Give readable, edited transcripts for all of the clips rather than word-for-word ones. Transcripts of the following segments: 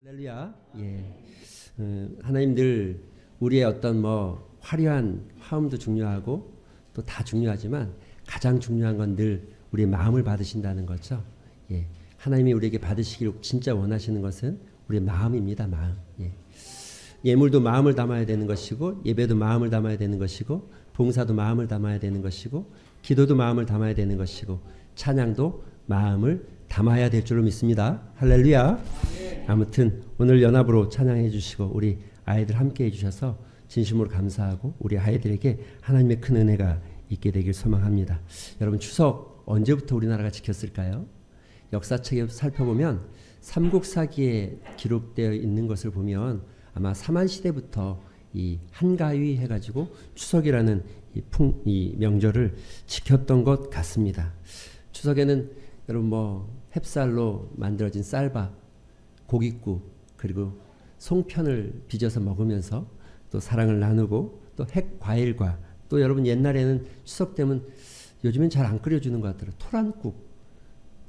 할렐루야. 예. 하나님 늘 우리의 어떤 화려한 화음도 중요하고 또 다 중요하지만 가장 중요한 건 늘 우리의 마음을 받으신다는 거죠. 예. 하나님이 우리에게 받으시기를 진짜 원하시는 것은 우리의 마음입니다. 마음. 예. 예물도 마음을 담아야 되는 것이고, 예배도 마음을 담아야 되는 것이고, 봉사도 마음을 담아야 되는 것이고, 기도도 마음을 담아야 되는 것이고, 찬양도 마음을 담아야 될 줄로 믿습니다. 할렐루야. 아무튼 오늘 연합으로 찬양해 주시고 우리 아이들 함께 해주셔서 진심으로 감사하고 우리 아이들에게 하나님의 큰 은혜가 있게 되길 소망합니다. 여러분, 추석 언제부터 우리나라가 지켰을까요? 역사책에 살펴보면 삼국사기에 기록되어 있는 것을 보면 아마 삼한시대부터 이 한가위 해가지고 추석이라는 이 명절을 지켰던 것 같습니다. 추석에는 여러분 햅쌀로 만들어진 쌀밥, 고깃국, 그리고 송편을 빚어서 먹으면서 또 사랑을 나누고 또 핵과일과 또 여러분 옛날에는 추석 되면 요즘엔 잘 안 끓여주는 것 같더라고요.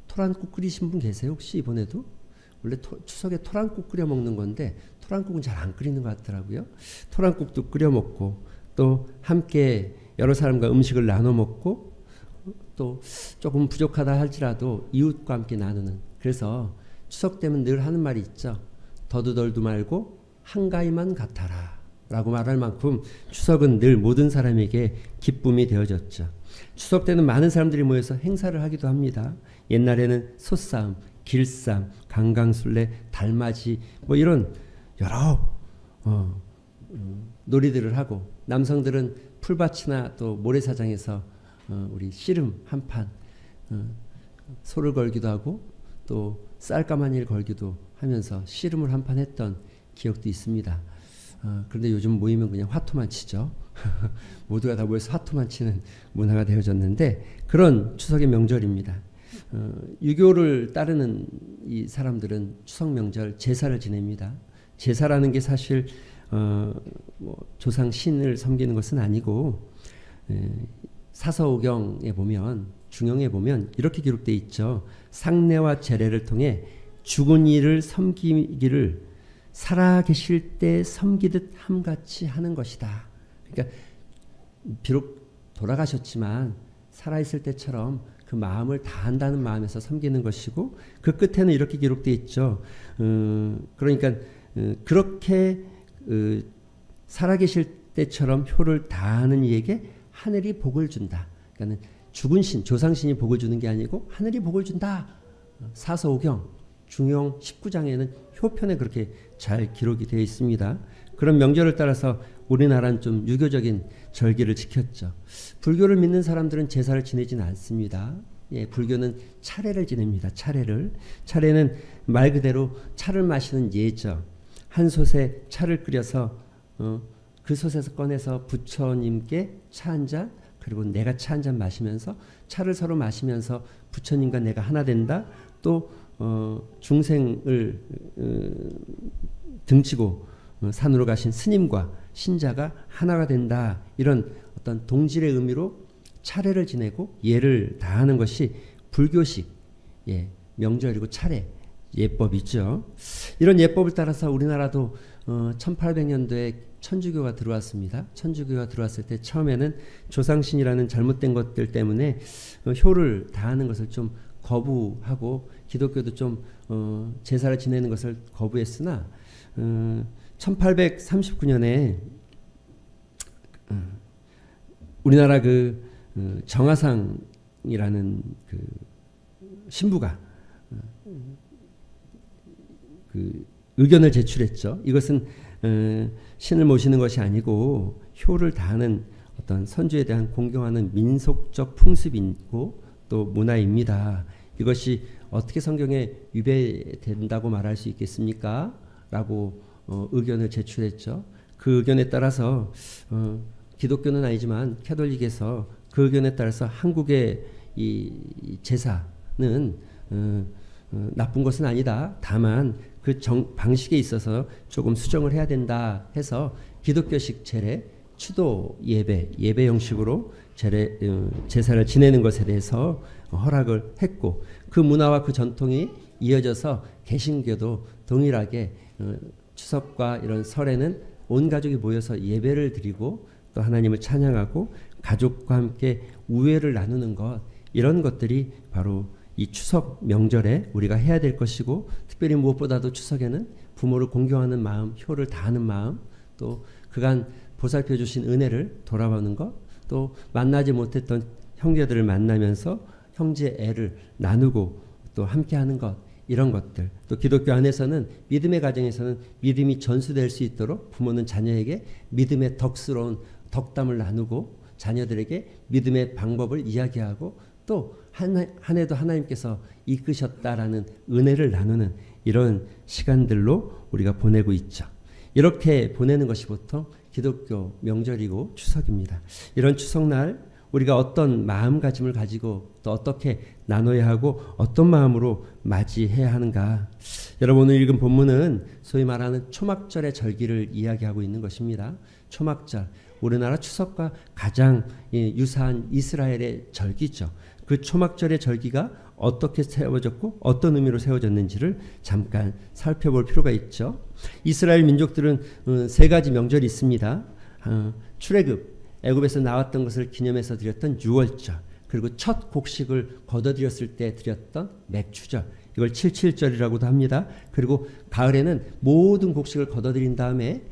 토란국 끓이신 분 계세요? 혹시 이번에도? 원래 추석에 토란국 끓여 먹는 건데 토란국은 잘 안 끓이는 것 같더라고요. 토란국도 끓여 먹고 또 함께 여러 사람과 음식을 나눠 먹고 또 조금 부족하다 할지라도 이웃과 함께 나누는, 그래서 추석 되면 늘 하는 말이 있죠. 더도 말고 한가위만 같아라 라고 말할 만큼 추석은 늘 모든 사람에게 기쁨이 되어졌죠. 추석 때는 많은 사람들이 모여서 행사를 하기도 합니다. 옛날에는 소싸움, 길쌈, 강강술래, 달맞이 이런 여러 놀이들을 하고, 남성들은 풀밭이나 또 모래사장에서 우리 씨름 한판 소를 걸기도 하고 또 쌀가마니를 걸기도 하면서 씨름을 한판 했던 기억도 있습니다. 그런데 요즘 모이면 그냥 화투만 치죠. 모두가 다 모여서 화투만 치는 문화가 되어졌는데 그런 추석의 명절입니다. 유교를 따르는 이 사람들은 추석 명절 제사를 지냅니다. 제사라는 게 사실 조상 신을 섬기는 것은 아니고, 사서오경에 보면, 중용에 보면 이렇게 기록되어 있죠. 상례와 제례를 통해 죽은 이를 섬기기를 살아계실 때 섬기듯 함같이 하는 것이다. 그러니까 비록 돌아가셨지만 살아있을 때처럼 그 마음을 다한다는 마음에서 섬기는 것이고, 그 끝에는 이렇게 기록되어 있죠. 그러니까 그렇게 살아계실 때처럼 효를 다하는 이에게 하늘이 복을 준다. 그러니까 죽은 신, 조상신이 복을 주는 게 아니고 하늘이 복을 준다. 사서오경 중용 19장에는 효편에 그렇게 잘 기록이 되어 있습니다. 그런 명절을 따라서 우리나라는 좀 유교적인 절기를 지켰죠. 불교를 믿는 사람들은 제사를 지내지는 않습니다. 예, 불교는 차례를 지냅니다. 차례는 말 그대로 차를 마시는 예죠. 한 솥에 차를 끓여서 그 솥에서 꺼내서 부처님께 차 한 잔, 그리고 내가 차 한 잔 마시면서 차를 서로 마시면서 부처님과 내가 하나 된다. 또 중생을 등지고 산으로 가신 스님과 신자가 하나가 된다. 이런 어떤 동질의 의미로 차례를 지내고 예를 다하는 것이 불교식 명절이고 차례 예법이죠. 이런 예법을 따라서 우리나라도 1800년도에 천주교가 들어왔습니다. 천주교가 들어왔을 때 처음에는 조상신이라는 잘못된 것들 때문에 효를 다하는 것을 좀 거부하고, 기독교도 좀 제사를 지내는 것을 거부했으나 1839년에 우리나라 정하상이라는 신부가 의견을 제출했죠. 이것은 신을 모시는 것이 아니고 효를 다하는 어떤 선주에 대한 공경하는 민속적 풍습이고 또 문화입니다. 이것이 어떻게 성경에 위배된다고 말할 수 있겠습니까? 라고 의견을 제출했죠. 그 의견에 따라서 기독교는 아니지만 캐톨릭에서 그 의견에 따라서 한국의 이 제사는 나쁜 것은 아니다. 다만 그 방식에 있어서 조금 수정을 해야 된다 해서 기독교식 제례, 추도 예배 형식으로 제사를 지내는 것에 대해서 허락을 했고, 그 문화와 그 전통이 이어져서 개신교도 동일하게 추석과 이런 설에는 온 가족이 모여서 예배를 드리고 또 하나님을 찬양하고 가족과 함께 우애를 나누는 것, 이런 것들이 바로 이 추석 명절에 우리가 해야 될 것이고, 특별히 무엇보다도 추석에는 부모를 공경하는 마음, 효를 다하는 마음, 또 그간 보살펴 주신 은혜를 돌아보는 것, 또 만나지 못했던 형제들을 만나면서 형제 애를 나누고 또 함께하는 것, 이런 것들, 또 기독교 안에서는 믿음의 가정에서는 믿음이 전수될 수 있도록 부모는 자녀에게 믿음의 덕스러운 덕담을 나누고 자녀들에게 믿음의 방법을 이야기하고 또 한 해도 하나님께서 이끄셨다라는 은혜를 나누는 이런 시간들로 우리가 보내고 있죠. 이렇게 보내는 것이 보통 기독교 명절이고 추석입니다. 이런 추석날 우리가 어떤 마음가짐을 가지고 또 어떻게 나눠야 하고 어떤 마음으로 맞이해야 하는가. 여러분, 오늘 읽은 본문은 소위 말하는 초막절의 절기를 이야기하고 있는 것입니다. 초막절, 우리나라 추석과 가장 유사한 이스라엘의 절기죠. 그 초막절의 절기가 어떻게 세워졌고 어떤 의미로 세워졌는지를 잠깐 살펴볼 필요가 있죠. 이스라엘 민족들은 세 가지 명절이 있습니다. 출애굽, 애굽에서 나왔던 것을 기념해서 드렸던 유월절, 그리고 첫 곡식을 거둬들였을 때 드렸던 맥추절, 이걸 77절이라고도 합니다. 그리고 가을에는 모든 곡식을 거둬들인 다음에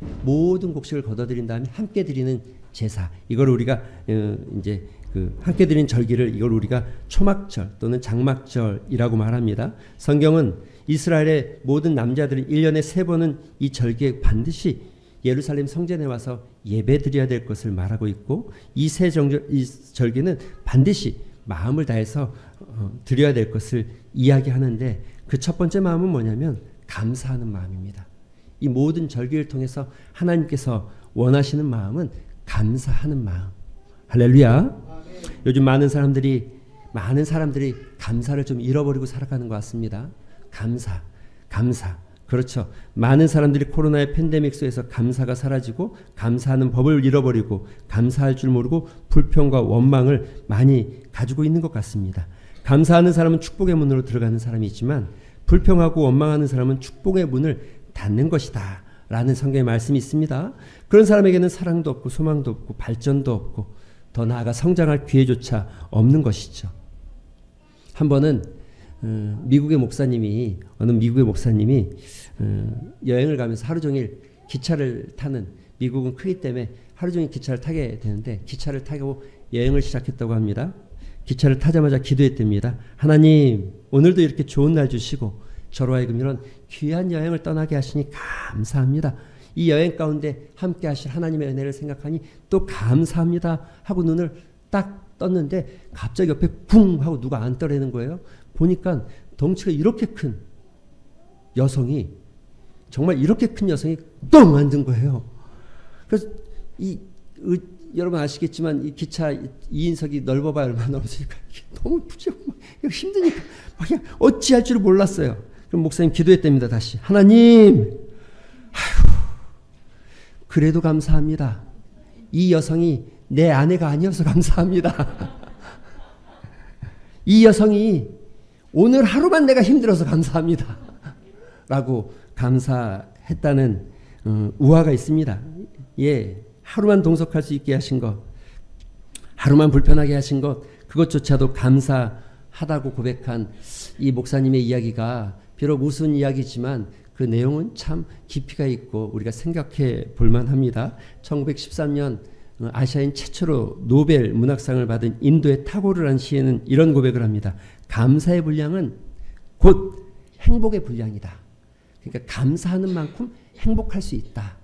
함께 드리는 제사, 이걸 우리가 이제 함께 드린 절기를, 이걸 우리가 초막절 또는 장막절이라고 말합니다. 성경은 이스라엘의 모든 남자들은 1년에 3번은 이 절기에 반드시 예루살렘 성전에 와서 예배드려야 될 것을 말하고 있고, 이 절기는 반드시 마음을 다해서 드려야 될 것을 이야기하는데, 그 첫 번째 마음은 뭐냐면 감사하는 마음입니다. 이 모든 절기를 통해서 하나님께서 원하시는 마음은 감사하는 마음. 할렐루야. 요즘 많은 사람들이 감사를 좀 잃어버리고 살아가는 것 같습니다. 감사. 그렇죠. 많은 사람들이 코로나의 팬데믹 속에서 감사가 사라지고 감사하는 법을 잃어버리고 감사할 줄 모르고 불평과 원망을 많이 가지고 있는 것 같습니다. 감사하는 사람은 축복의 문으로 들어가는 사람이 있지만 불평하고 원망하는 사람은 축복의 문을 닫는 것이다 라는 성경의 말씀이 있습니다. 그런 사람에게는 사랑도 없고 소망도 없고 발전도 없고 더 나아가 성장할 기회조차 없는 것이죠. 한 번은 어느 미국의 목사님이 여행을 가면서 하루 종일 기차를 타는, 미국은 크기 때문에 하루 종일 기차를 타게 되는데 기차를 타고 여행을 시작했다고 합니다. 기차를 타자마자 기도했답니다. 하나님, 오늘도 이렇게 좋은 날 주시고 저로 하여금 이런 귀한 여행을 떠나게 하시니 감사합니다. 이 여행 가운데 함께 하실 하나님의 은혜를 생각하니 또 감사합니다 하고 눈을 딱 떴는데 갑자기 옆에 쿵 하고 누가 앉더라는 거예요. 보니까 덩치가 이렇게 큰 여성이, 정말 이렇게 큰 여성이 똥 앉은 거예요. 그래서 여러분 아시겠지만 이 기차 2인석이 넓어봐야 얼마나 넓으니까 너무 부지고 힘드니까 그냥 어찌할 줄을 몰랐어요. 그럼 목사님 기도했답니다. 다시, 하나님, 그래도 감사합니다. 이 여성이 내 아내가 아니어서 감사합니다. 이 여성이 오늘 하루만 내가 힘들어서 감사합니다. 라고 감사했다는 우화가 있습니다. 예, 하루만 동석할 수 있게 하신 것, 하루만 불편하게 하신 것, 그것조차도 감사하다고 고백한 이 목사님의 이야기가 비록 우스운 이야기지만 그 내용은 참 깊이가 있고 우리가 생각해 볼 만합니다. 1913년 아시아인 최초로 노벨 문학상을 받은 인도의 타고르라는 시인은 이런 고백을 합니다. 감사의 분량은 곧 행복의 분량이다. 그러니까 감사하는 만큼 행복할 수 있다.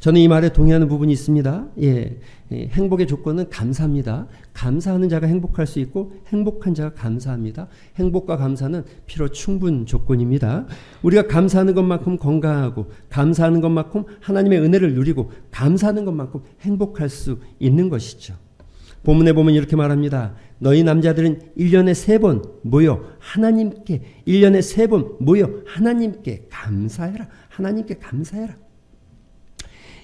저는 이 말에 동의하는 부분이 있습니다. 예, 행복의 조건은 감사입니다. 감사하는 자가 행복할 수 있고 행복한 자가 감사합니다. 행복과 감사는 필요 충분 조건입니다. 우리가 감사하는 것만큼 건강하고 감사하는 것만큼 하나님의 은혜를 누리고 감사하는 것만큼 행복할 수 있는 것이죠. 본문에 보면 이렇게 말합니다. 너희 남자들은 1년에 3번 모여 하나님께, 1년에 3번 모여 하나님께 감사해라. 하나님께 감사해라.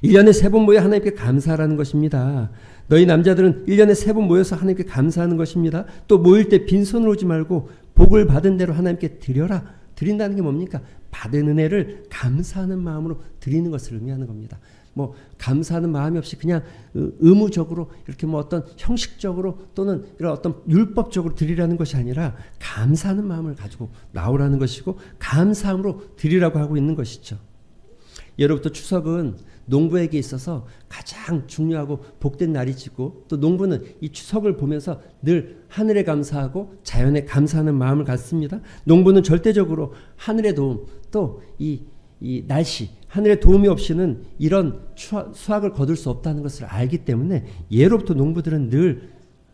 1년에 3번 모여 하나님께 감사하라는 것입니다. 너희 남자들은 1년에 3번 모여서 하나님께 감사하는 것입니다. 또 모일 때 빈손으로 오지 말고 복을 받은 대로 하나님께 드려라 드린다는 게 뭡니까? 받은 은혜를 감사하는 마음으로 드리는 것을 의미하는 겁니다. 뭐 감사하는 마음이 없이 그냥 의무적으로 이렇게 뭐 어떤 형식적으로 또는 이런 어떤 율법적으로 드리라는 것이 아니라 감사하는 마음을 가지고 나오라는 것이고 감사함으로 드리라고 하고 있는 것이죠. 예로부터 추석은 농부에게 있어서 가장 중요하고 복된 날이지고 또 농부는 이 추석을 보면서 늘 하늘에 감사하고 자연에 감사하는 마음을 갖습니다. 농부는 절대적으로 하늘의 도움 또 이 날씨 하늘의 도움이 없이는 이런 수확을 거둘 수 없다는 것을 알기 때문에 예로부터 농부들은 늘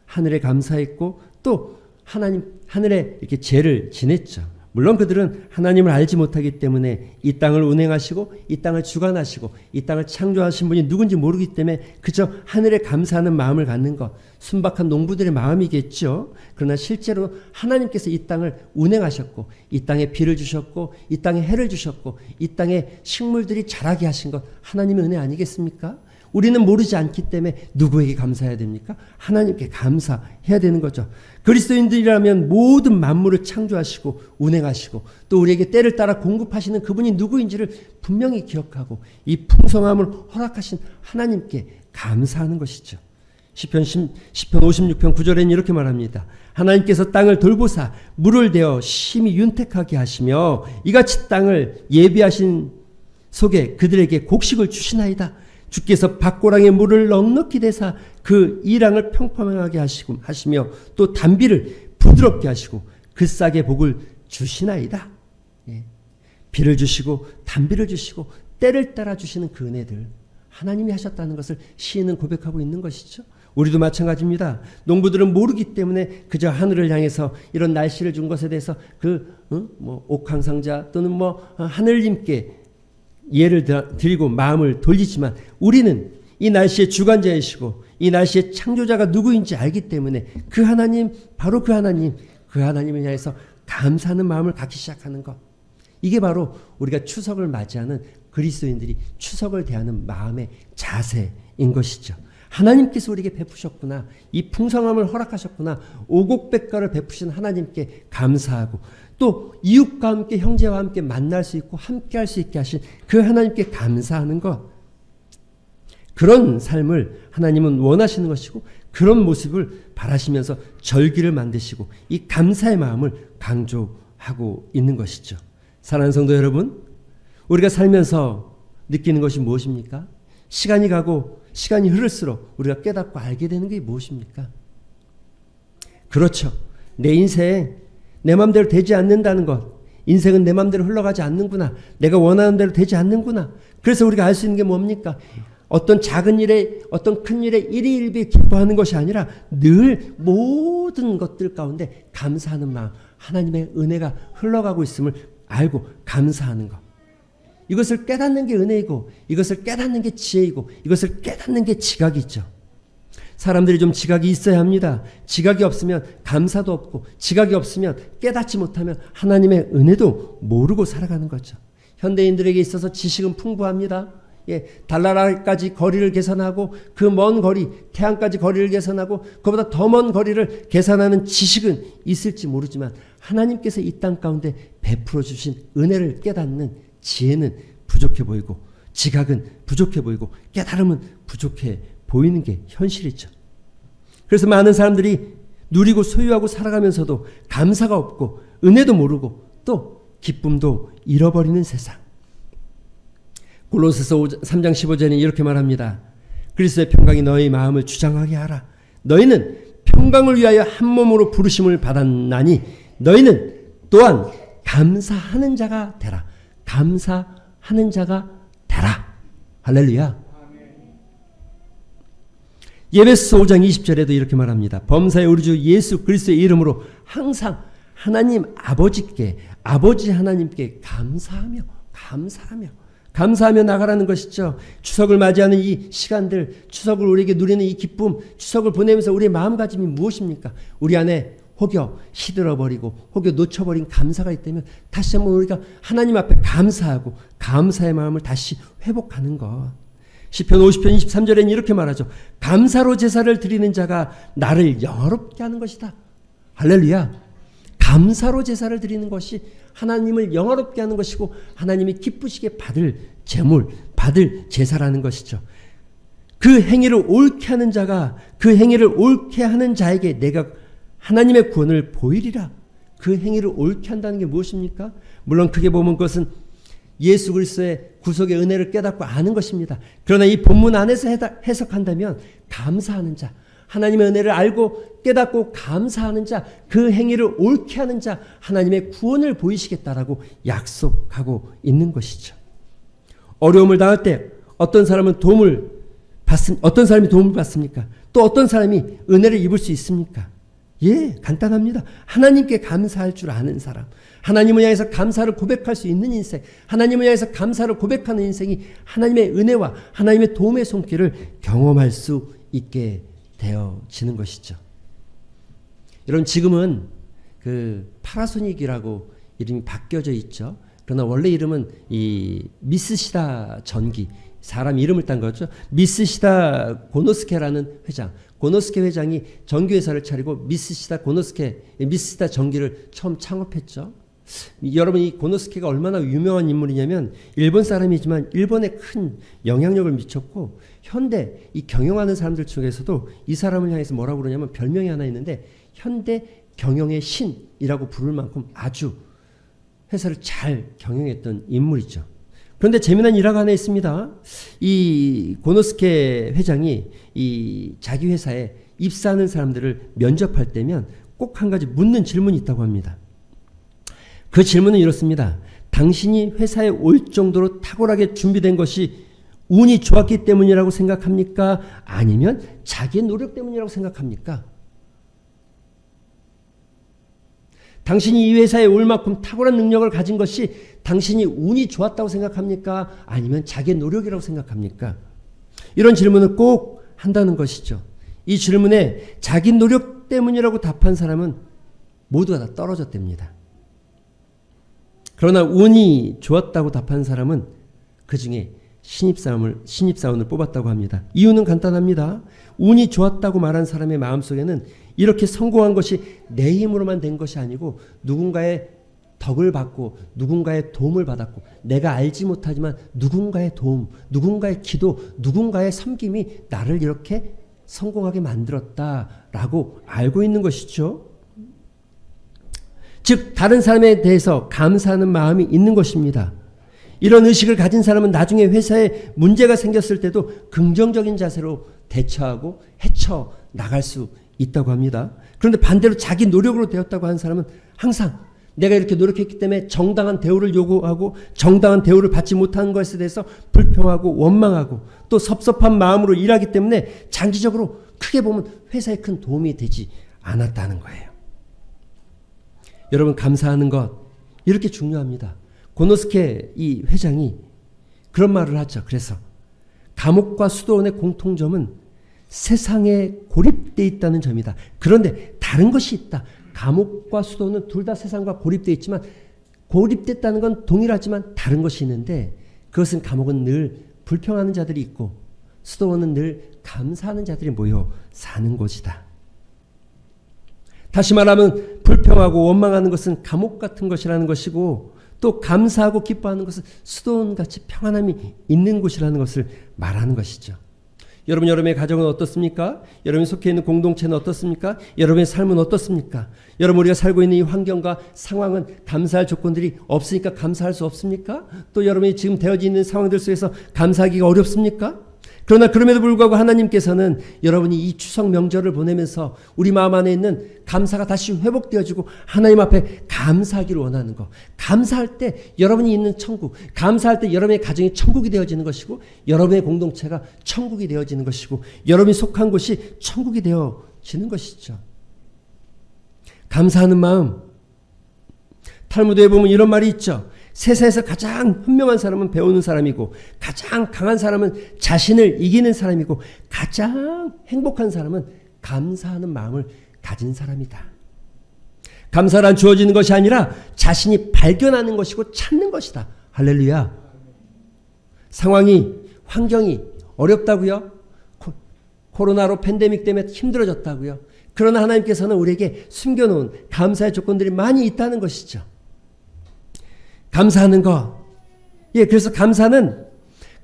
하늘에 감사했고 또 하늘에 이렇게 제를 지냈죠. 물론 그들은 하나님을 알지 못하기 때문에 이 땅을 운행하시고 이 땅을 주관하시고 이 땅을 창조하신 분이 누군지 모르기 때문에 그저 하늘에 감사하는 마음을 갖는 것, 순박한 농부들의 마음이겠죠. 그러나 실제로 하나님께서 이 땅을 운행하셨고 이 땅에 비를 주셨고 이 땅에 해를 주셨고 이 땅에 식물들이 자라게 하신 것 하나님의 은혜 아니겠습니까? 우리는 모르지 않기 때문에 누구에게 감사해야 됩니까? 하나님께 감사해야 되는 거죠. 그리스도인들이라면 모든 만물을 창조하시고 운행하시고 또 우리에게 때를 따라 공급하시는 그분이 누구인지를 분명히 기억하고 이 풍성함을 허락하신 하나님께 감사하는 것이죠. 시편 56편 9절에는 이렇게 말합니다. 하나님께서 땅을 돌보사 물을 대어 심히 윤택하게 하시며 이같이 땅을 예비하신 속에 그들에게 곡식을 주시나이다. 주께서 밭고랑에 물을 넉넉히 대사 그 이랑을 평평하게 하시며 또 단비를 부드럽게 하시고 그 싹에 복을 주시나이다. 예. 비를 주시고 단비를 주시고 때를 따라 주시는 그 은혜들 하나님이 하셨다는 것을 시인은 고백하고 있는 것이죠. 우리도 마찬가지입니다. 농부들은 모르기 때문에 그저 하늘을 향해서 이런 날씨를 준 것에 대해서 뭐 옥황상자 또는 뭐 하늘님께 예를 드리고 마음을 돌리지만 우리는 이 날씨의 주관자이시고 이 날씨의 창조자가 누구인지 알기 때문에 그 하나님 바로 그 하나님을 향해서 감사하는 마음을 갖기 시작하는 것. 이게 바로 우리가 추석을 맞이하는 그리스도인들이 추석을 대하는 마음의 자세인 것이죠. 하나님께서 우리에게 베푸셨구나. 이 풍성함을 허락하셨구나. 오곡백과를 베푸신 하나님께 감사하고 또 이웃과 함께 형제와 함께 만날 수 있고 함께 할 수 있게 하신 그 하나님께 감사하는 것. 그런 삶을 하나님은 원하시는 것이고 그런 모습을 바라시면서 절기를 만드시고 이 감사의 마음을 강조하고 있는 것이죠. 사랑하는 성도 여러분, 우리가 살면서 느끼는 것이 무엇입니까? 시간이 가고 시간이 흐를수록 우리가 깨닫고 알게 되는 게 무엇입니까? 그렇죠. 내 인생 내 맘대로 되지 않는다는 것. 인생은 내 맘대로 흘러가지 않는구나. 내가 원하는 대로 되지 않는구나. 그래서 우리가 알 수 있는 게 뭡니까? 어떤 작은 일에 어떤 큰 일에 일희일비 기뻐하는 것이 아니라 늘 모든 것들 가운데 감사하는 마음, 하나님의 은혜가 흘러가고 있음을 알고 감사하는 것. 이것을 깨닫는 게 은혜이고 이것을 깨닫는 게 지혜이고 이것을 깨닫는 게 지각이죠. 사람들이 좀 지각이 있어야 합니다. 지각이 없으면 감사도 없고 지각이 없으면 깨닫지 못하면 하나님의 은혜도 모르고 살아가는 거죠. 현대인들에게 있어서 지식은 풍부합니다. 예, 달나라까지 거리를 계산하고 그 먼 거리, 태양까지 거리를 계산하고 그보다 더 먼 거리를 계산하는 지식은 있을지 모르지만 하나님께서 이 땅 가운데 베풀어 주신 은혜를 깨닫는 지혜는 부족해 보이고 지각은 부족해 보이고 깨달음은 부족해 보이는 게 현실이죠. 그래서 많은 사람들이 누리고 소유하고 살아가면서도 감사가 없고 은혜도 모르고 또 기쁨도 잃어버리는 세상. 골로새서 3장 15절에 이렇게 말합니다. 그리스도의 평강이 너희 마음을 주장하게 하라. 너희는 평강을 위하여 한 몸으로 부르심을 받았나니 너희는 또한 감사하는 자가 되라. 감사하는 자가 되라. 할렐루야. 예배서 5장 20절에도 이렇게 말합니다. 범사의 우리 주 예수 그리스도의 이름으로 항상 하나님 아버지께 아버지 하나님께 감사하며 나가라는 것이죠. 추석을 맞이하는 이 시간들, 추석을 우리에게 누리는 이 기쁨, 추석을 보내면서 우리의 마음가짐이 무엇입니까? 우리 안에 혹여 시들어버리고 혹여 놓쳐버린 감사가 있다면 다시 한번 우리가 하나님 앞에 감사하고 감사의 마음을 다시 회복하는 것. 시편 50편 23절에는 이렇게 말하죠. 감사로 제사를 드리는 자가 나를 영화롭게 하는 것이다. 할렐루야. 감사로 제사를 드리는 것이 하나님을 영화롭게 하는 것이고 하나님이 기쁘시게 받을 제물, 받을 제사라는 것이죠. 그 행위를 옳게 하는 자가 그 행위를 옳게 하는 자에게 내가 하나님의 구원을 보이리라. 그 행위를 옳게 한다는 게 무엇입니까? 물론 크게 보면 그것은 예수 그리스도의 구속의 은혜를 깨닫고 아는 것입니다. 그러나 이 본문 안에서 해석한다면 감사하는 자, 하나님의 은혜를 알고 깨닫고 감사하는 자, 그 행위를 옳게 하는 자, 하나님의 구원을 보이시겠다라고 약속하고 있는 것이죠. 어려움을 당할 때 어떤 사람이 도움을 받습니까? 또 어떤 사람이 은혜를 입을 수 있습니까? 예, 간단합니다. 하나님께 감사할 줄 아는 사람, 하나님을 향해서 감사를 고백할 수 있는 인생, 하나님을 향해서 감사를 고백하는 인생이 하나님의 은혜와 하나님의 도움의 손길을 경험할 수 있게 되어지는 것이죠. 여러분, 지금은 그 파라소닉이라고 이름이 바뀌어져 있죠. 그러나 원래 이름은 이 미스시다 전기, 사람 이름을 딴 거죠. 미스시다 고노스케라는 회장, 고노스케 회장이 전기회사를 차리고 미스시다 전기를 처음 창업했죠. 여러분, 이 고노스케가 얼마나 유명한 인물이냐면 일본 사람이지만 일본에 큰 영향력을 미쳤고 현대 이 경영하는 사람들 중에서도 이 사람을 향해서 뭐라고 그러냐면 별명이 하나 있는데 현대 경영의 신이라고 부를 만큼 아주 회사를 잘 경영했던 인물이죠. 그런데 재미난 일화가 하나 있습니다. 이 고노스케 회장이 이 자기 회사에 입사하는 사람들을 면접할 때면 꼭 한 가지 묻는 질문이 있다고 합니다. 그 질문은 이렇습니다. 당신이 회사에 올 정도로 탁월하게 준비된 것이 운이 좋았기 때문이라고 생각합니까? 아니면 자기의 노력 때문이라고 생각합니까? 당신이 이 회사에 올 만큼 탁월한 능력을 가진 것이 당신이 운이 좋았다고 생각합니까? 아니면 자기의 노력이라고 생각합니까? 이런 질문을 꼭 한다는 것이죠. 이 질문에 자기 노력 때문이라고 답한 사람은 모두가 다 떨어졌답니다. 그러나 운이 좋았다고 답한 사람은 그 중에 신입사원을 뽑았다고 합니다. 이유는 간단합니다. 운이 좋았다고 말한 사람의 마음속에는 이렇게 성공한 것이 내 힘으로만 된 것이 아니고 누군가의 덕을 받고 누군가의 도움을 받았고 내가 알지 못하지만 누군가의 도움, 누군가의 기도, 누군가의 섬김이 나를 이렇게 성공하게 만들었다라고 알고 있는 것이죠. 즉 다른 사람에 대해서 감사하는 마음이 있는 것입니다. 이런 의식을 가진 사람은 나중에 회사에 문제가 생겼을 때도 긍정적인 자세로 대처하고 헤쳐나갈 수 있다고 합니다. 그런데 반대로 자기 노력으로 되었다고 하는 사람은 항상 내가 이렇게 노력했기 때문에 정당한 대우를 요구하고 정당한 대우를 받지 못하는 것에 대해서 불평하고 원망하고 또 섭섭한 마음으로 일하기 때문에 장기적으로 크게 보면 회사에 큰 도움이 되지 않았다는 거예요. 여러분, 감사하는 것 이렇게 중요합니다. 고노스케 이 회장이 그런 말을 하죠. 그래서 감옥과 수도원의 공통점은 세상에 고립되어 있다는 점이다. 그런데 다른 것이 있다. 감옥과 수도원은 둘 다 세상과 고립되어 있지만 고립됐다는 건 동일하지만 다른 것이 있는데 그것은 감옥은 늘 불평하는 자들이 있고 수도원은 늘 감사하는 자들이 모여 사는 곳이다. 다시 말하면 불평하고 원망하는 것은 감옥 같은 것이라는 것이고 또 감사하고 기뻐하는 것은 수도원같이 평안함이 있는 곳이라는 것을 말하는 것이죠. 여러분의 가정은 어떻습니까? 여러분이 속해 있는 공동체는 어떻습니까? 여러분의 삶은 어떻습니까? 여러분, 우리가 살고 있는 이 환경과 상황은 감사할 조건들이 없으니까 감사할 수 없습니까? 또 여러분이 지금 되어져 있는 상황들 속에서 감사하기가 어렵습니까? 그러나 그럼에도 불구하고 하나님께서는 여러분이 이 추석 명절을 보내면서 우리 마음 안에 있는 감사가 다시 회복되어지고 하나님 앞에 감사하기를 원하는 것. 감사할 때 여러분이 있는 천국, 감사할 때 여러분의 가정이 천국이 되어지는 것이고 여러분의 공동체가 천국이 되어지는 것이고 여러분이 속한 곳이 천국이 되어지는 것이죠. 감사하는 마음. 탈무드에 보면 이런 말이 있죠. 세상에서 가장 현명한 사람은 배우는 사람이고 가장 강한 사람은 자신을 이기는 사람이고 가장 행복한 사람은 감사하는 마음을 가진 사람이다. 감사란 주어지는 것이 아니라 자신이 발견하는 것이고 찾는 것이다. 할렐루야. 상황이, 환경이 어렵다고요? 코로나로 팬데믹 때문에 힘들어졌다고요? 그러나 하나님께서는 우리에게 숨겨놓은 감사의 조건들이 많이 있다는 것이죠. 감사하는 것. 예, 그래서 감사는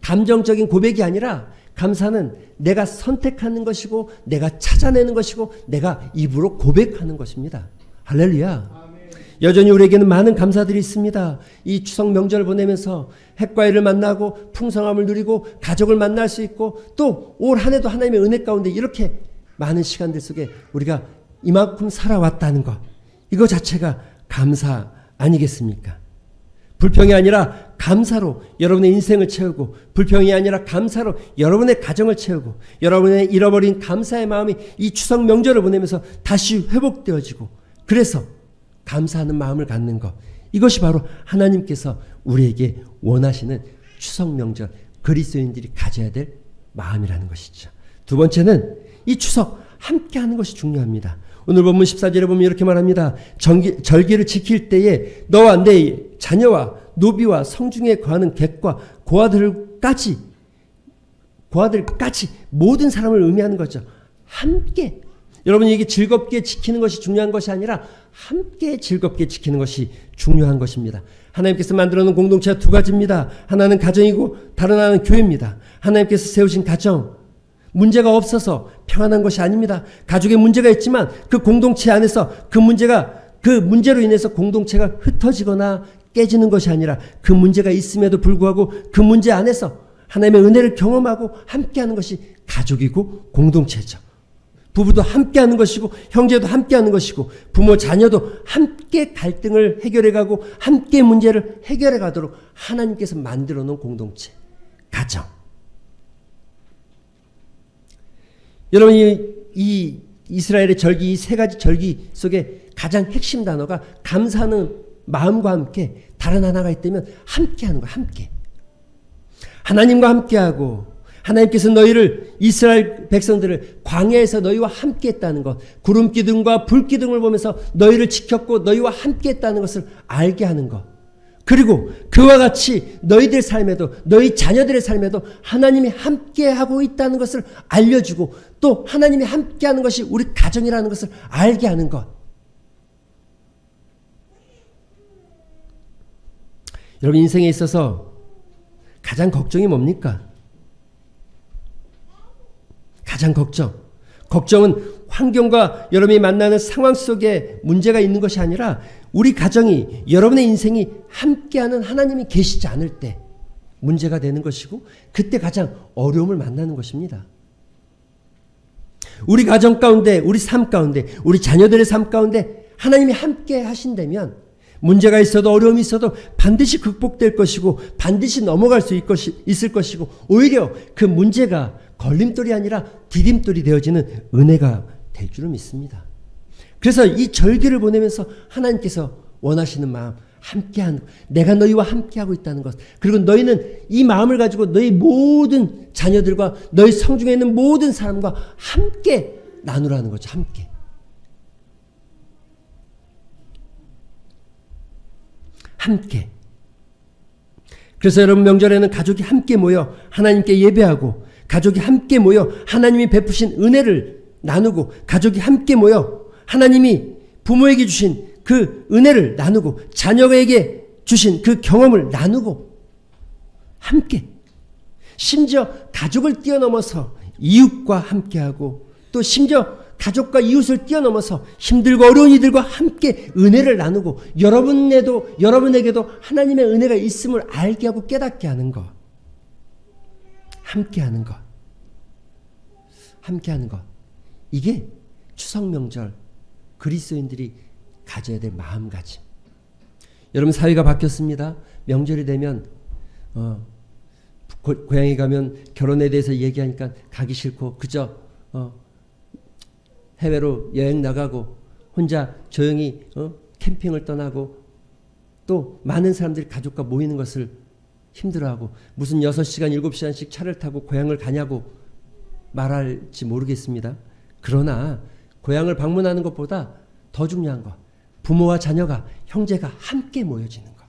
감정적인 고백이 아니라 감사는 내가 선택하는 것이고 내가 찾아내는 것이고 내가 입으로 고백하는 것입니다. 할렐루야. 여전히 우리에게는 많은 감사들이 있습니다. 이 추석 명절을 보내면서 핵과일을 만나고 풍성함을 누리고 가족을 만날 수 있고 또 올 한 해도 하나님의 은혜 가운데 이렇게 많은 시간들 속에 우리가 이만큼 살아왔다는 것, 이거 자체가 감사 아니겠습니까? 불평이 아니라 감사로 여러분의 인생을 채우고, 불평이 아니라 감사로 여러분의 가정을 채우고, 여러분의 잃어버린 감사의 마음이 이 추석 명절을 보내면서 다시 회복되어지고, 그래서 감사하는 마음을 갖는 것, 이것이 바로 하나님께서 우리에게 원하시는 추석 명절 그리스도인들이 가져야 될 마음이라는 것이죠. 두 번째는 이 추석 함께하는 것이 중요합니다. 오늘 본문 14절에 보면 이렇게 말합니다. 절기를 지킬 때에 너와 내 자녀와 노비와 성중에 거하는 객과 고아들까지 모든 사람을 의미하는 거죠. 함께. 여러분, 이게 즐겁게 지키는 것이 중요한 것이 아니라 함께 즐겁게 지키는 것이 중요한 것입니다. 하나님께서 만들어 놓은 공동체가 두 가지입니다. 하나는 가정이고 다른 하나는 교회입니다. 하나님께서 세우신 가정, 문제가 없어서 평안한 것이 아닙니다. 가족에 문제가 있지만 그 공동체 안에서 그 문제로 인해서 공동체가 흩어지거나 깨지는 것이 아니라 그 문제가 있음에도 불구하고 그 문제 안에서 하나님의 은혜를 경험하고 함께하는 것이 가족이고 공동체죠. 부부도 함께하는 것이고 형제도 함께하는 것이고 부모 자녀도 함께 갈등을 해결해가고 함께 문제를 해결해가도록 하나님께서 만들어 놓은 공동체, 가정. 여러분, 이 이스라엘의 절기, 이 세 가지 절기 속에 가장 핵심 단어가 감사하는 마음과 함께 다른 하나가 있다면 함께하는 거야. 함께. 하나님과 함께하고, 하나님께서 너희를, 이스라엘 백성들을 광야에서 너희와 함께 했다는 것, 구름 기둥과 불 기둥을 보면서 너희를 지켰고 너희와 함께 했다는 것을 알게 하는 것, 그리고 그와 같이 너희들 삶에도, 너희 자녀들의 삶에도 하나님이 함께하고 있다는 것을 알려주고, 또 하나님이 함께하는 것이 우리 가정이라는 것을 알게 하는 것. 여러분, 인생에 있어서 가장 걱정이 뭡니까? 가장 걱정은 환경과 여러분이 만나는 상황 속에 문제가 있는 것이 아니라 우리 가정이, 여러분의 인생이 함께하는 하나님이 계시지 않을 때 문제가 되는 것이고, 그때 가장 어려움을 만나는 것입니다. 우리 가정 가운데, 우리 삶 가운데, 우리 자녀들의 삶 가운데 하나님이 함께 하신다면 문제가 있어도 어려움이 있어도 반드시 극복될 것이고 반드시 넘어갈 수 있을 것이고, 오히려 그 문제가 걸림돌이 아니라 디딤돌이 되어지는 은혜가 될 줄을 믿습니다. 그래서 이 절기를 보내면서 하나님께서 원하시는 마음, 함께하는 것, 내가 너희와 함께하고 있다는 것, 그리고 너희는 이 마음을 가지고 너희 모든 자녀들과 너희 성중에 있는 모든 사람과 함께 나누라는 거죠. 함께. 그래서 여러분, 명절에는 가족이 함께 모여 하나님께 예배하고, 가족이 함께 모여 하나님이 베푸신 은혜를 나누고, 가족이 함께 모여 하나님이 부모에게 주신 그 은혜를 나누고, 자녀에게 주신 그 경험을 나누고, 함께. 심지어 가족을 뛰어넘어서 이웃과 함께하고, 또 심지어 가족과 이웃을 뛰어넘어서 힘들고 어려운 이들과 함께 은혜를 나누고, 여러분에게도 하나님의 은혜가 있음을 알게 하고 깨닫게 하는 것. 함께하는 것. 이게 추석 명절 그리스도인들이 가져야 될 마음가짐. 여러분, 사회가 바뀌었습니다. 명절이 되면 고향에 가면 결혼에 대해서 얘기하니까 가기 싫고 그저 해외로 여행 나가고 혼자 조용히 캠핑을 떠나고, 또 많은 사람들이 가족과 모이는 것을 힘들어하고, 무슨 6시간 7시간씩 차를 타고 고향을 가냐고 말할지 모르겠습니다. 그러나 고향을 방문하는 것보다 더 중요한 것, 부모와 자녀가, 형제가 함께 모여지는 것,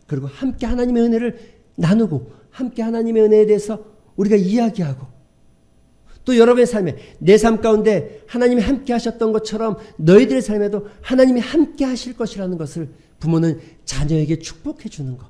그리고 함께 하나님의 은혜를 나누고 함께 하나님의 은혜에 대해서 우리가 이야기하고, 또 여러분의 삶에 내 삶 가운데 하나님이 함께 하셨던 것처럼 너희들의 삶에도 하나님이 함께 하실 것이라는 것을 부모는 자녀에게 축복해 주는 것.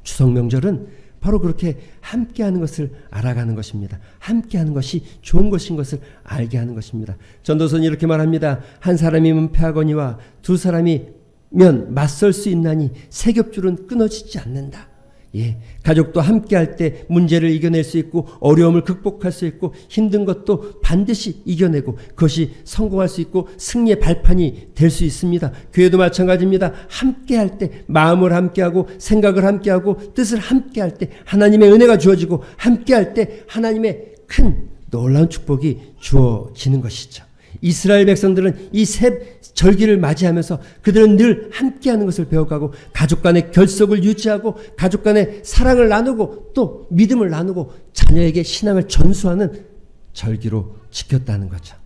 추석 명절은 바로 그렇게 함께하는 것을 알아가는 것입니다. 함께하는 것이 좋은 것인 것을 알게 하는 것입니다. 전도서는 이렇게 말합니다. 한 사람이면 패하거니와 두 사람이면 맞설 수 있나니 세 겹줄은 끊어지지 않는다. 예, 가족도 함께할 때 문제를 이겨낼 수 있고 어려움을 극복할 수 있고 힘든 것도 반드시 이겨내고 그것이 성공할 수 있고 승리의 발판이 될 수 있습니다. 교회도 마찬가지입니다. 함께할 때 마음을 함께하고 생각을 함께하고 뜻을 함께할 때 하나님의 은혜가 주어지고 함께할 때 하나님의 큰 놀라운 축복이 주어지는 것이죠. 이스라엘 백성들은 이 새 절기를 맞이하면서 그들은 늘 함께하는 것을 배워가고 가족 간의 결속을 유지하고 가족 간의 사랑을 나누고 또 믿음을 나누고 자녀에게 신앙을 전수하는 절기로 지켰다는 거죠.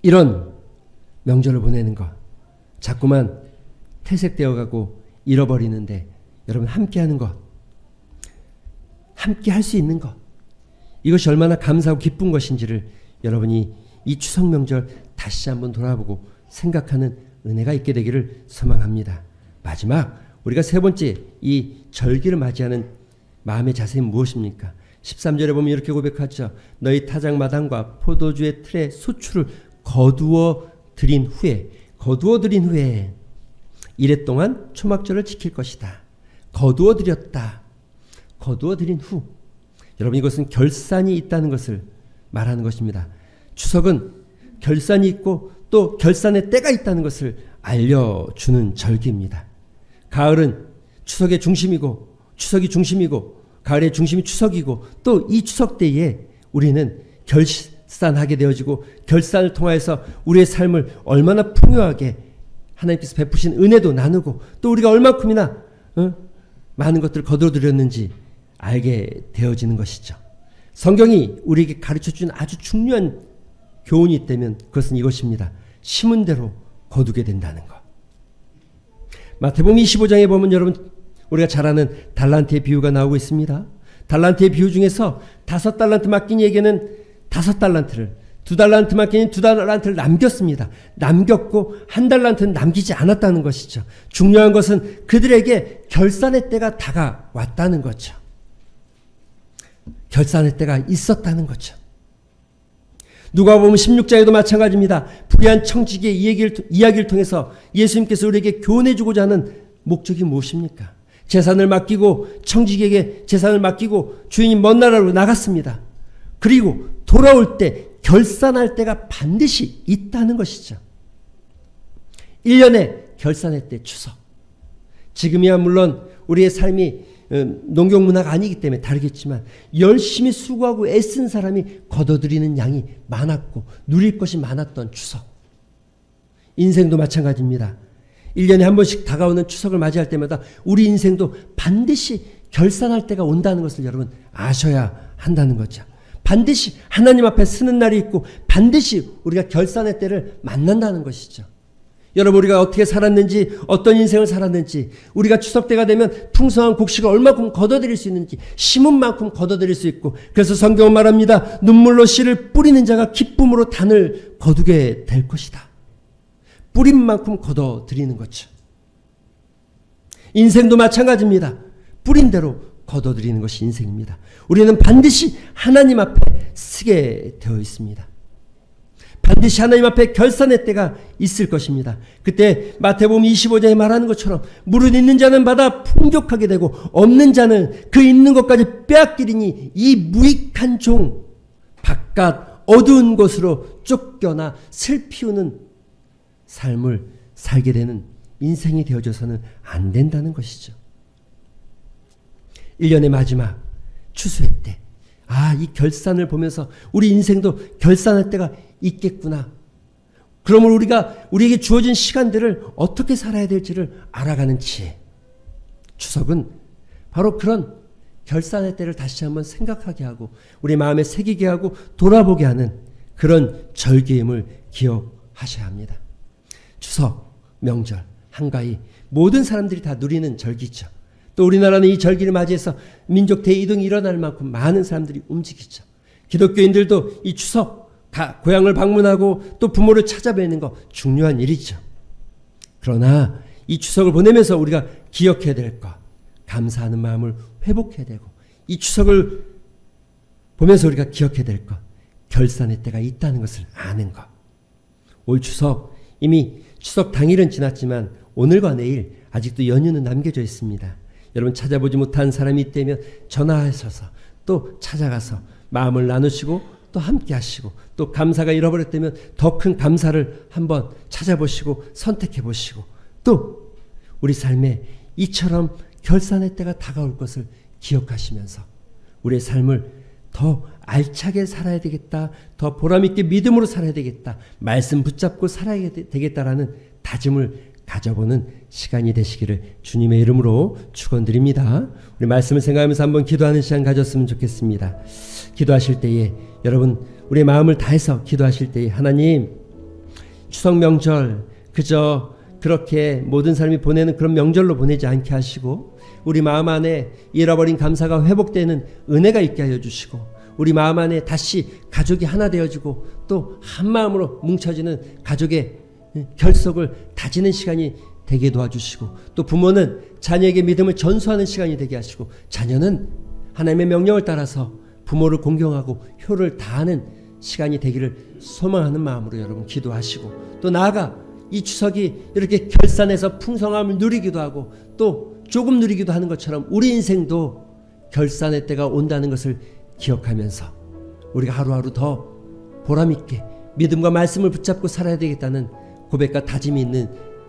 이런 명절을 보내는 것 자꾸만 퇴색되어가고 잃어버리는데 여러분 함께하는 것 함께 할 수 있는 것 이것이 얼마나 감사하고 기쁜 것인지를 여러분이 이 추석 명절 다시 한번 돌아보고 생각하는 은혜가 있게 되기를 소망합니다. 마지막 우리가 세 번째 이 절기를 맞이하는 마음의 자세는 무엇입니까? 13절에 보면 이렇게 고백하죠. 너희 타작마당과 포도주의 틀에 소출을 거두어 들인 후에 이래 동안 초막절을 지킬 것이다. 거두어 들였다. 거두어 들인 후 여러분 이것은 결산이 있다는 것을 말하는 것입니다. 추석은 결산이 있고 또 결산의 때가 있다는 것을 알려주는 절기입니다. 가을은 추석의 중심이고 추석이 중심이고 가을의 중심이 추석이고 또 이 추석 때에 우리는 결산하게 되어지고 결산을 통하여서 우리의 삶을 얼마나 풍요하게 하나님께서 베푸신 은혜도 나누고 또 우리가 얼마큼이나 많은 것들을 거둬들였는지 알게 되어지는 것이죠. 성경이 우리에게 가르쳐주는 아주 중요한 교훈이 있다면 그것은 이것입니다. 심은 대로 거두게 된다는 것. 마태복음 25장에 보면 여러분 우리가 잘 아는 달란트의 비유가 나오고 있습니다. 달란트의 비유 중에서 5달란트 맡긴 이에게는 5달란트를 2달란트 맡긴 2달란트를 남겼습니다. 남겼고 1달란트는 남기지 않았다는 것이죠. 중요한 것은 그들에게 결산의 때가 다가왔다는 거죠. 결산의 때가 있었다는 거죠. 누가복음 16장에도 마찬가지입니다. 불의한 청지기의 이야기를 통해서 예수님께서 우리에게 교훈해주고자 하는 목적이 무엇입니까? 재산을 맡기고 청지기에게 재산을 맡기고 주인이 먼 나라로 나갔습니다. 그리고 돌아올 때 결산할 때가 반드시 있다는 것이죠. 1년에 결산의 때 추석. 지금이야 물론 우리의 삶이 농경 문화가 아니기 때문에 다르겠지만 열심히 수고하고 애쓴 사람이 거둬들이는 양이 많았고 누릴 것이 많았던 추석. 인생도 마찬가지입니다. 1년에 한 번씩 다가오는 추석을 맞이할 때마다 우리 인생도 반드시 결산할 때가 온다는 것을 여러분 아셔야 한다는 거죠. 반드시 하나님 앞에 서는 날이 있고 반드시 우리가 결산의 때를 만난다는 것이죠. 여러분 우리가 어떻게 살았는지 어떤 인생을 살았는지 우리가 추석 때가 되면 풍성한 곡식을 얼마큼 거둬들일 수 있는지 심은 만큼 거둬들일 수 있고 그래서 성경은 말합니다. 눈물로 씨를 뿌리는 자가 기쁨으로 단을 거두게 될 것이다. 뿌린 만큼 거둬들이는 거죠. 인생도 마찬가지입니다. 뿌린 대로 거둬들이는 것이 인생입니다. 우리는 반드시 하나님 앞에 서게 되어 있습니다. 반드시 하나님 앞에 결산의 때가 있을 것입니다. 그때 마태복음 25장에 말하는 것처럼 무릇 있는 자는 받아 풍족하게 되고 없는 자는 그 있는 것까지 빼앗기리니 이 무익한 종 바깥 어두운 곳으로 쫓겨나 슬피우는 삶을 살게 되는 인생이 되어져서는 안 된다는 것이죠. 1년의 마지막 추수의 때 이 결산을 보면서 우리 인생도 결산할 때가 있겠구나. 그러므로 우리에게 주어진 시간들을 어떻게 살아야 될지를 알아가는 지혜. 추석은 바로 그런 결산의 때를 다시 한번 생각하게 하고 우리 마음에 새기게 하고 돌아보게 하는 그런 절기임을 기억하셔야 합니다. 추석, 명절 한가히 모든 사람들이 다 누리는 절기죠. 또 우리나라는 이 절기를 맞이해서 민족 대이동이 일어날 만큼 많은 사람들이 움직이죠. 기독교인들도 이 추석 고향을 방문하고 또 부모를 찾아뵈는 거 중요한 일이죠. 그러나 이 추석을 보내면서 우리가 기억해야 될 것, 감사하는 마음을 회복해야 되고, 이 추석을 보면서 우리가 기억해야 될 것, 결산의 때가 있다는 것을 아는 것. 올 추석, 이미 추석 당일은 지났지만 오늘과 내일 아직도 연휴는 남겨져 있습니다. 여러분 찾아보지 못한 사람이 있다면 전화하셔서 또 찾아가서 마음을 나누시고 또 함께 하시고, 또 감사가 잃어버렸다면 더 큰 감사를 한번 찾아보시고 선택해 보시고, 또 우리 삶에 이처럼 결산의 때가 다가올 것을 기억하시면서 우리의 삶을 더 알차게 살아야 되겠다, 더 보람있게 믿음으로 살아야 되겠다, 말씀 붙잡고 살아야 되겠다라는 다짐을 가져보는 시간이 되시기를 주님의 이름으로 축원드립니다. 우리 말씀을 생각하면서 한번 기도하는 시간 가졌으면 좋겠습니다. 기도하실 때에 여러분 우리의 마음을 다해서 기도하실 때에 하나님, 추석 명절 그저 그렇게 모든 사람이 보내는 그런 명절로 보내지 않게 하시고, 우리 마음 안에 잃어버린 감사가 회복되는 은혜가 있게 하여 주시고, 우리 마음 안에 다시 가족이 하나 되어지고 또 한마음으로 뭉쳐지는 가족의 결속을 다지는 시간이 되게 도와주시고, 또 부모는 자녀에게 믿음을 전수하는 시간이 되게 하시고, 자녀는 하나님의 명령을 따라서 부모를 공경하고 효를 다하는 시간이 되기를 소망하는 마음으로 여러분 기도하시고, 또 나아가 이 추석이 이렇게 결산해서 풍성함을 누리기도 하고 또 조금 누리기도 하는 것처럼 우리 인생도 결산의 때가 온다는 것을 기억하면서 우리가 하루하루 더 보람있게 믿음과 말씀을 붙잡고 살아야 되겠다는 고백과 다짐이 있는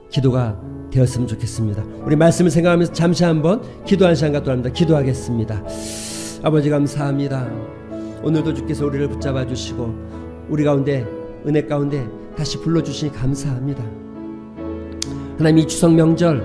기도가 되었으면 좋겠습니다. 우리 말씀을 생각하면서 잠시 한번 기도한 시간 갖도록 합니다. 기도하겠습니다. 아버지 감사합니다. 오늘도 주께서 우리를 붙잡아 주시고 우리 가운데 은혜 가운데 다시 불러주시니 감사합니다. 하나님, 이 추석 명절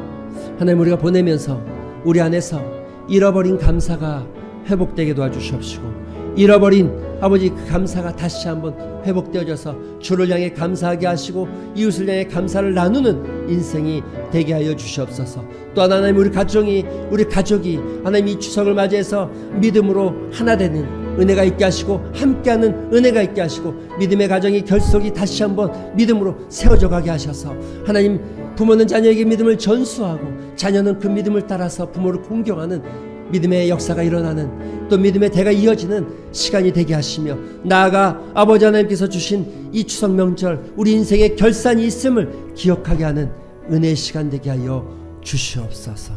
하나님 우리가 보내면서 우리 안에서 잃어버린 감사가 회복되게 도와주시옵시고, 잃어버린 아버지 그 감사가 다시 한번 회복되어져서 주를 향해 감사하게 하시고 이웃을 향해 감사를 나누는 인생이 되게 하여 주시옵소서. 또한 하나님 우리 가족이 하나님 이 추석을 맞이해서 믿음으로 하나 되는 은혜가 있게 하시고 함께하는 은혜가 있게 하시고 믿음의 가정이 결속이 다시 한번 믿음으로 세워져 가게 하셔서, 하나님 부모는 자녀에게 믿음을 전수하고 자녀는 그 믿음을 따라서 부모를 공경하는 믿음의 역사가 일어나는, 또 믿음의 대가 이어지는 시간이 되게 하시며, 나아가 아버지 하나님께서 주신 이 추석 명절 우리 인생의 결산이 있음을 기억하게 하는 은혜의 시간 되게 하여 주시옵소서.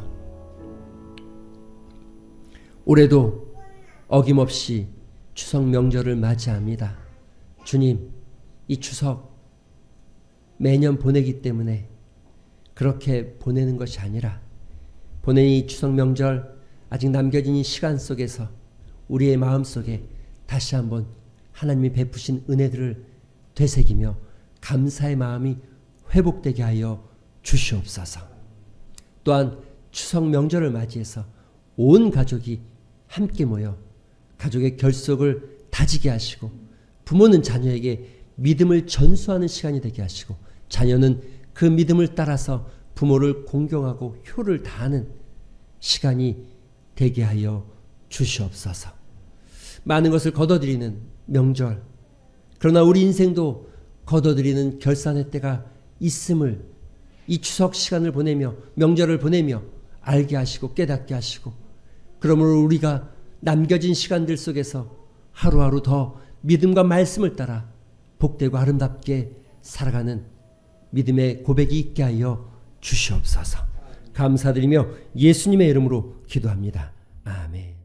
올해도 어김없이 추석 명절을 맞이합니다. 주님, 이 추석 매년 보내기 때문에 그렇게 보내는 것이 아니라, 보내는 이 추석 명절 아직 남겨진 이 시간 속에서 우리의 마음 속에 다시 한번 하나님이 베푸신 은혜들을 되새기며 감사의 마음이 회복되게 하여 주시옵소서. 또한 추석 명절을 맞이해서 온 가족이 함께 모여 가족의 결속을 다지게 하시고, 부모는 자녀에게 믿음을 전수하는 시간이 되게 하시고, 자녀는 그 믿음을 따라서 부모를 공경하고 효를 다하는 시간이 되게 하여 주시옵소서. 많은 것을 거둬들이는 명절, 그러나 우리 인생도 거둬들이는 결산의 때가 있음을 이 추석 시간을 보내며 명절을 보내며 알게 하시고 깨닫게 하시고, 그러므로 우리가 남겨진 시간들 속에서 하루하루 더 믿음과 말씀을 따라 복되고 아름답게 살아가는 믿음의 고백이 있게 하여 주시옵소서. 감사드리며 예수님의 이름으로 기도합니다. 아멘.